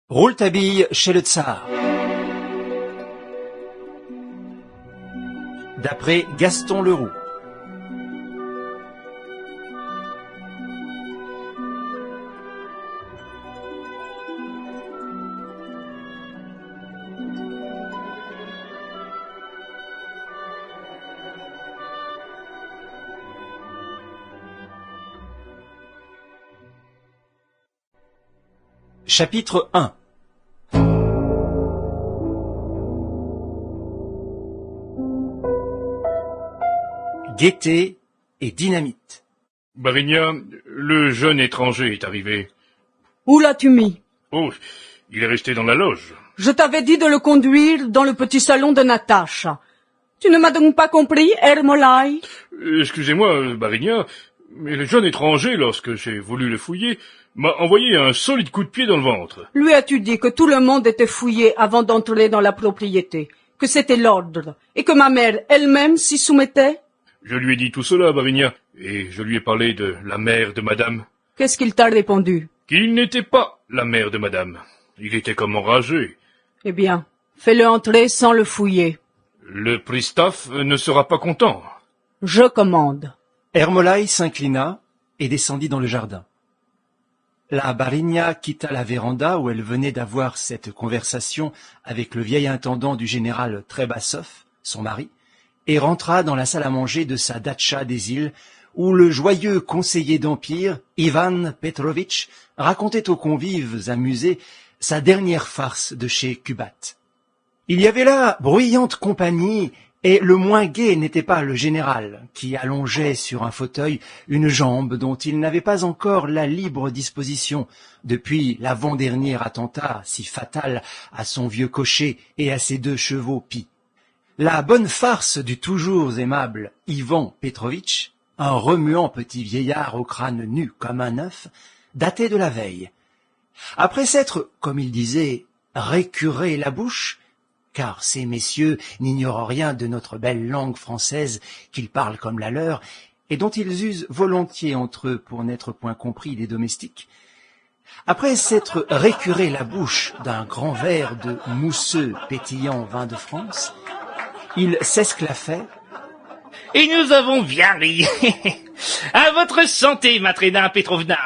Rouletabille chez le Tsar. D'après Gaston Leroux. Chapitre 1. Gaieté et dynamite. Barinia, le jeune étranger est arrivé. Où l'as-tu mis? Oh, il est resté dans la loge. Je t'avais dit de le conduire dans le petit salon de Natacha. Tu ne m'as donc pas compris, Ermolai? Excusez-moi, Barinia, mais le jeune étranger, lorsque j'ai voulu le fouiller, m'a envoyé un solide coup de pied dans le ventre. Lui as-tu dit que tout le monde était fouillé avant d'entrer dans la propriété, que c'était l'ordre, et que ma mère elle-même s'y soumettait? Je lui ai dit tout cela, Barinia, et je lui ai parlé de la mère de madame. Qu'est-ce qu'il t'a répondu? Qu'il n'était pas la mère de madame. Il était comme enragé. Eh bien, fais-le entrer sans le fouiller. Le pristav ne sera pas content. Je commande. Ermolai s'inclina et descendit dans le jardin. La Barinia quitta la véranda où elle venait d'avoir cette conversation avec le vieil intendant du général Trebassov, son mari, et rentra dans la salle à manger de sa datcha des îles, où le joyeux conseiller d'Empire, Ivan Petrovitch, racontait aux convives amusés sa dernière farce de chez Kubat. Il y avait là bruyante compagnie, et le moins gai n'était pas le général, qui allongeait sur un fauteuil une jambe dont il n'avait pas encore la libre disposition depuis l'avant-dernier attentat si fatal à son vieux cocher et à ses 2 chevaux pis. La bonne farce du toujours aimable Ivan Petrovitch, un remuant petit vieillard au crâne nu comme un œuf, datait de la veille. Après s'être, comme il disait, récuré la bouche, car ces messieurs n'ignorent rien de notre belle langue française qu'ils parlent comme la leur, et dont ils usent volontiers entre eux pour n'être point compris des domestiques. Après s'être récuré la bouche d'un grand verre de mousseux pétillant vin de France, il s'esclaffait. Et nous avons bien ri. À votre santé, Matrena Petrovna.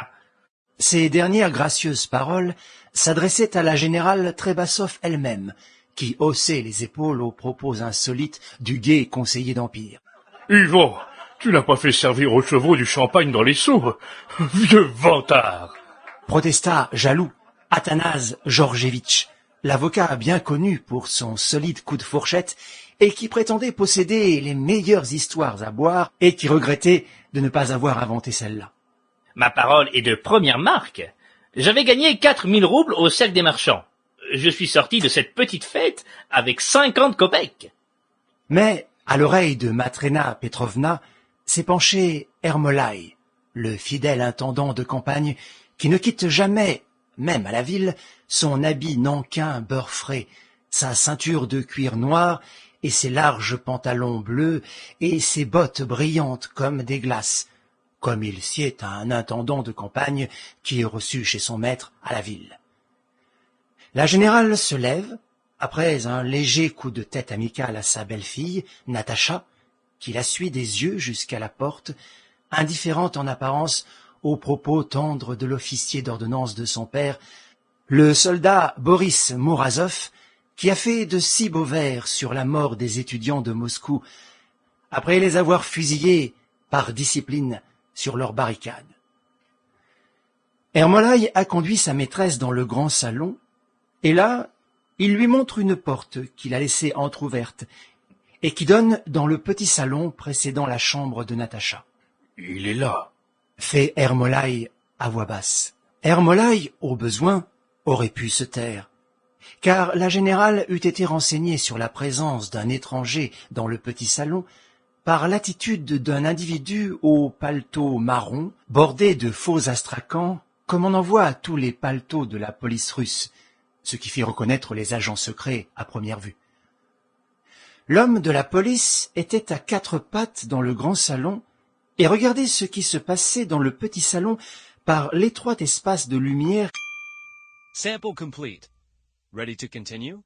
Ces dernières gracieuses paroles s'adressaient à la générale Trebassov elle-même, qui haussait les épaules aux propos insolites du gai conseiller d'Empire. « Ivan, tu n'as pas fait servir aux chevaux du champagne dans les seaux, vieux vantard !» protesta jaloux Athanase Georgievitch, l'avocat bien connu pour son solide coup de fourchette et qui prétendait posséder les meilleures histoires à boire et qui regrettait de ne pas avoir inventé celle-là. Ma parole est de première marque. J'avais gagné 4000 roubles au cercle des marchands. Je suis sorti de cette petite fête avec 50 kopecks. Mais, à l'oreille de Matrena Petrovna, s'est penché Ermolai, le fidèle intendant de campagne qui ne quitte jamais, même à la ville, son habit nankin beurre frais, sa ceinture de cuir noir et ses larges pantalons bleus et ses bottes brillantes comme des glaces, comme il sied à un intendant de campagne qui est reçu chez son maître à la ville. La générale se lève, après un léger coup de tête amical à sa belle-fille, Natacha, qui la suit des yeux jusqu'à la porte, indifférente en apparence aux propos tendres de l'officier d'ordonnance de son père, le soldat Boris Morazov, qui a fait de si beaux vers sur la mort des étudiants de Moscou, après les avoir fusillés par discipline sur leur barricade. Ermolai a conduit sa maîtresse dans le grand salon, et là, il lui montre une porte qu'il a laissée entr'ouverte et qui donne dans le petit salon précédant la chambre de Natacha. « Il est là !» fait Ermolai à voix basse. Ermolai, au besoin, aurait pu se taire, car la générale eût été renseignée sur la présence d'un étranger dans le petit salon par l'attitude d'un individu au paletot marron, bordé de faux astracans, comme on en voit à tous les paletots de la police russe, ce qui fit reconnaître les agents secrets à première vue. L'homme de la police était à 4 pattes dans le grand salon et regardait ce qui se passait dans le petit salon par l'étroit espace de lumière Sample complete. Ready to continue?